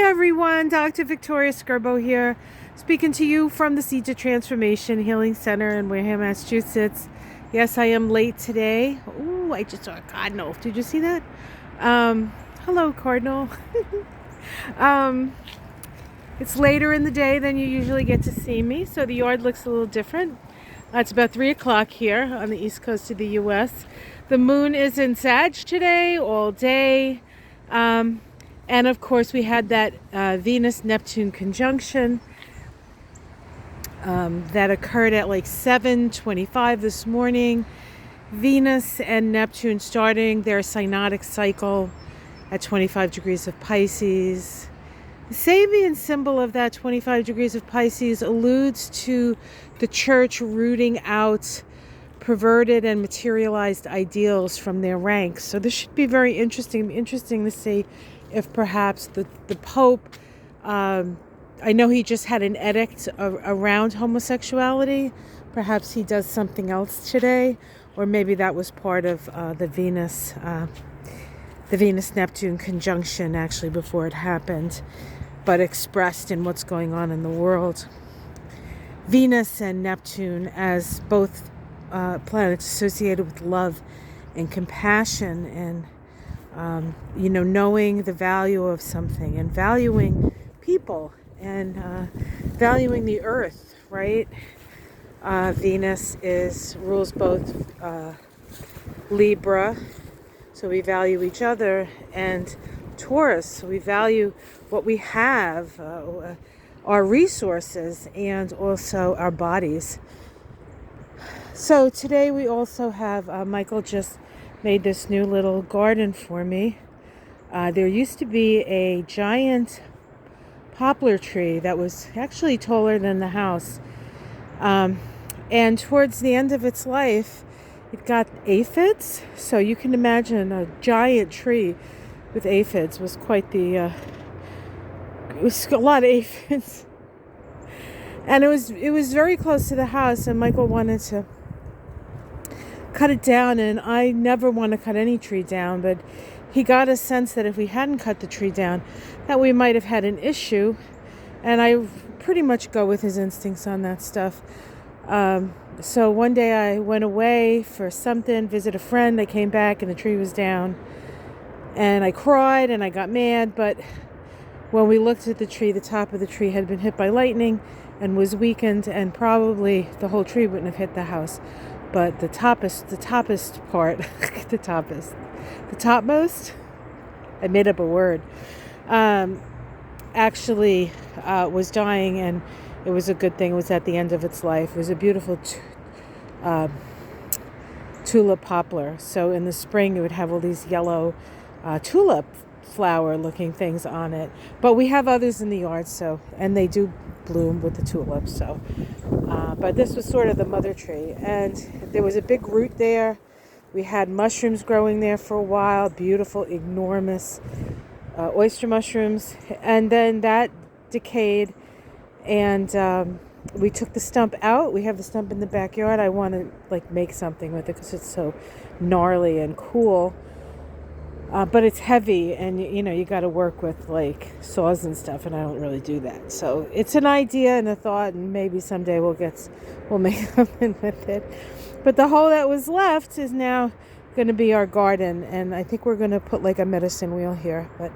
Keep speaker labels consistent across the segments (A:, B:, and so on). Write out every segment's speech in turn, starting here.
A: everyone, Dr. Victoria Skirbo here, speaking to you from the Seeds of Transformation Healing Center in Wareham, Massachusetts. Yes, I am late today. Ooh, I just saw a cardinal. Did you see that? Hello, cardinal. It's later in the day than you usually get to see me, so the yard looks a little different. It's about 3 o'clock here on the east coast of the U.S. The moon is in Sag today, all day. And of course, we had that Venus-Neptune conjunction that occurred at like 7:25 this morning. Venus and Neptune starting their synodic cycle at 25 degrees of Pisces. The Sabian symbol of that 25 degrees of Pisces alludes to the church rooting out perverted and materialized ideals from their ranks. So this should be very interesting. Interesting to see if perhaps the Pope, I know he just had an edict around homosexuality. Perhaps he does something else today, or maybe that was part of the Venus-Neptune conjunction actually before it happened, but expressed in what's going on in the world. Venus and Neptune as both planets associated with love and compassion and knowing the value of something and valuing people and valuing the earth, right? Venus rules both Libra, so we value each other, and Taurus, so we value what we have, our resources, and also our bodies. So today we also have, Michael just made this new little garden for me. There used to be a giant poplar tree that was actually taller than the house. And towards the end of its life, it got aphids. So you can imagine a giant tree with aphids was quite the, it was a lot of aphids. And it was very close to the house, and Michael wanted to cut it down, and I never want to cut any tree down, but he got a sense that if we hadn't cut the tree down, that we might have had an issue, and I pretty much go with his instincts on that stuff. So one day I went away for something, visit a friend, I came back and the tree was down, and I cried and I got mad, but when we looked at the tree, the top of the tree had been hit by lightning and was weakened, and probably the whole tree wouldn't have hit the house. But the topmost part, the topmost, I made up a word, actually was dying, and it was a good thing. It was at the end of its life. It was a beautiful tulip poplar. So in the spring, it would have all these yellow tulip flower looking things on it. But we have others in the yard, and they do bloom with the tulips. So, but this was sort of the mother tree, and there was a big root there. We had mushrooms growing there for a while, beautiful, enormous oyster mushrooms, and then that decayed, and we took the stump out. We have the stump in the backyard. I want to make something with it because it's so gnarly and cool. But it's heavy, and you got to work with saws and stuff, and I don't really do that. So it's an idea and a thought, and maybe someday we'll make something with it. But the hole that was left is now going to be our garden, and I think we're going to put a medicine wheel here, but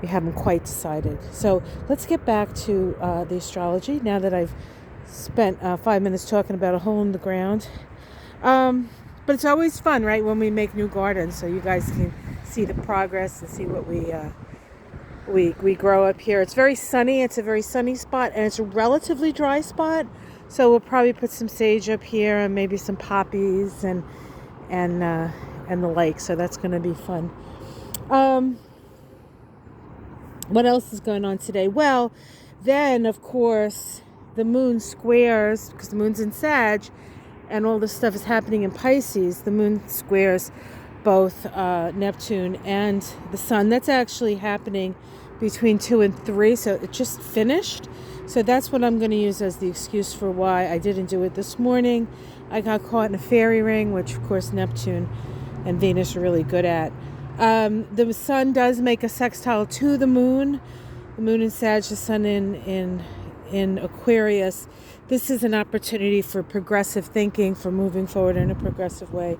A: we haven't quite decided. So let's get back to the astrology now that I've spent 5 minutes talking about a hole in the ground. But it's always fun, right, when we make new gardens, so you guys can see the progress and see what we grow up here. It's very sunny. It's a very sunny spot, and it's a relatively dry spot. So we'll probably put some sage up here and maybe some poppies and the like. So that's going to be fun. What else is going on today? Well, then of course the moon squares, because the moon's in Sag, and all this stuff is happening in Pisces. The moon squares both Neptune and the sun. That's actually happening between 2 and 3, so it just finished. So that's what I'm going to use as the excuse for why I didn't do it this morning. I got caught in a fairy ring, which of course Neptune and Venus are really good at. The sun does make a sextile to the moon the moon in Sag, the sun in Aquarius. This is an opportunity for progressive thinking, for moving forward in a progressive way.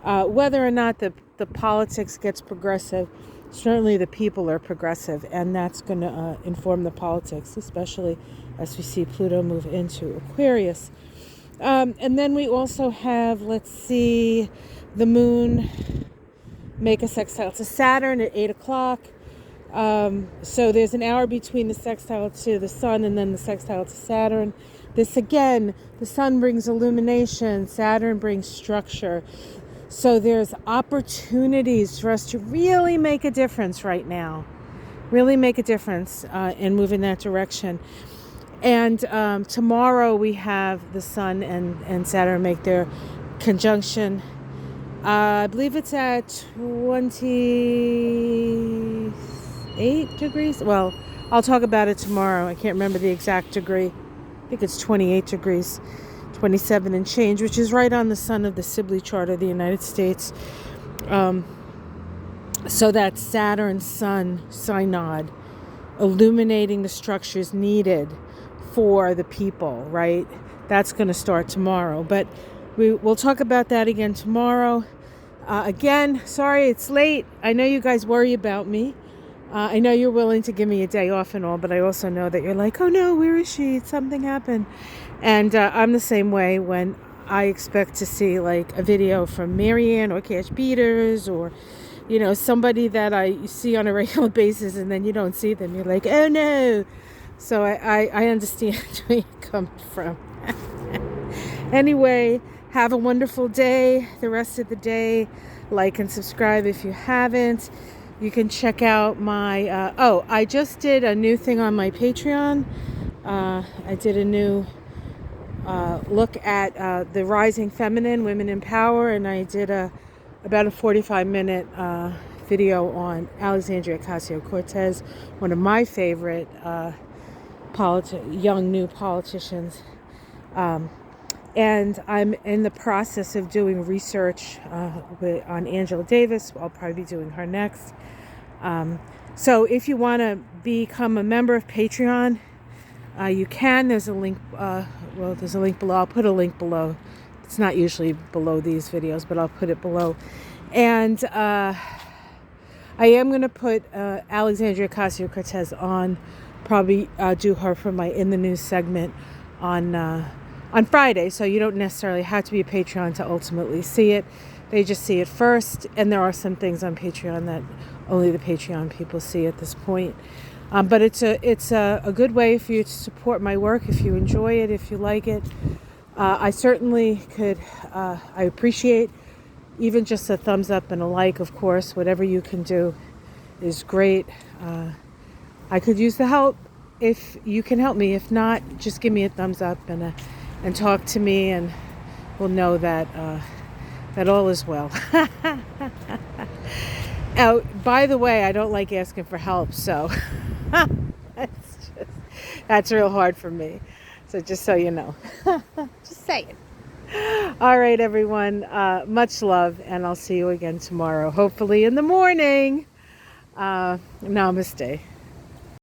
A: Whether or not the politics gets progressive, certainly the people are progressive, and that's going to inform the politics, especially as we see Pluto move into Aquarius. And then we also have, let's see, the moon make a sextile to Saturn at 8 o'clock. So there's an hour between the sextile to the sun and then the sextile to Saturn. This again, the sun brings illumination, Saturn brings structure. So there's opportunities for us to really make a difference right now. Really make a difference and move in that direction. And tomorrow we have the sun and Saturn make their conjunction. I believe it's at 28 degrees. Well, I'll talk about it tomorrow. I can't remember the exact degree. I think it's 28 degrees, 27 and change, which is right on the sun of the Sibley chart of the United States. So that Saturn-Sun synod, illuminating the structures needed for the people, right? That's going to start tomorrow. But we'll talk about that again tomorrow. Again, sorry it's late. I know you guys worry about me. I know you're willing to give me a day off and all, but I also know that you're like, oh no, where is she? Something happened. And I'm the same way when I expect to see like a video from Marianne or Cash Beaters or, you know, somebody that I see on a regular basis, and then you don't see them. You're like, oh no. So I understand where you come from. Anyway, have a wonderful day. The rest of the day, like and subscribe if you haven't. You can check out my, I just did a new thing on my Patreon. I did a new look at the rising feminine, women in power, and I did about a 45-minute video on Alexandria Ocasio-Cortez, one of my favorite young new politicians. And I'm in the process of doing research on Angela Davis. I'll probably be doing her next. So if you want to become a member of Patreon, you can. There's a link. There's a link below. I'll put a link below. It's not usually below these videos, but I'll put it below. And I am going to put Alexandria Ocasio-Cortez on. Probably do her for my In the News segment on Friday, so you don't necessarily have to be a Patreon to ultimately see it. They just see it first, and there are some things on Patreon that only the Patreon people see at this point. But it's a good way for you to support my work if you enjoy it, if you like it. I certainly could. I appreciate even just a thumbs up and a like, of course. Whatever you can do is great. I could use the help if you can help me. If not, just give me a thumbs up and talk to me, and we'll know that that all is well. Now, by the way, I don't like asking for help, so that's real hard for me. So just so you know, just saying. All right, everyone. Much love, and I'll see you again tomorrow. Hopefully in the morning. Namaste.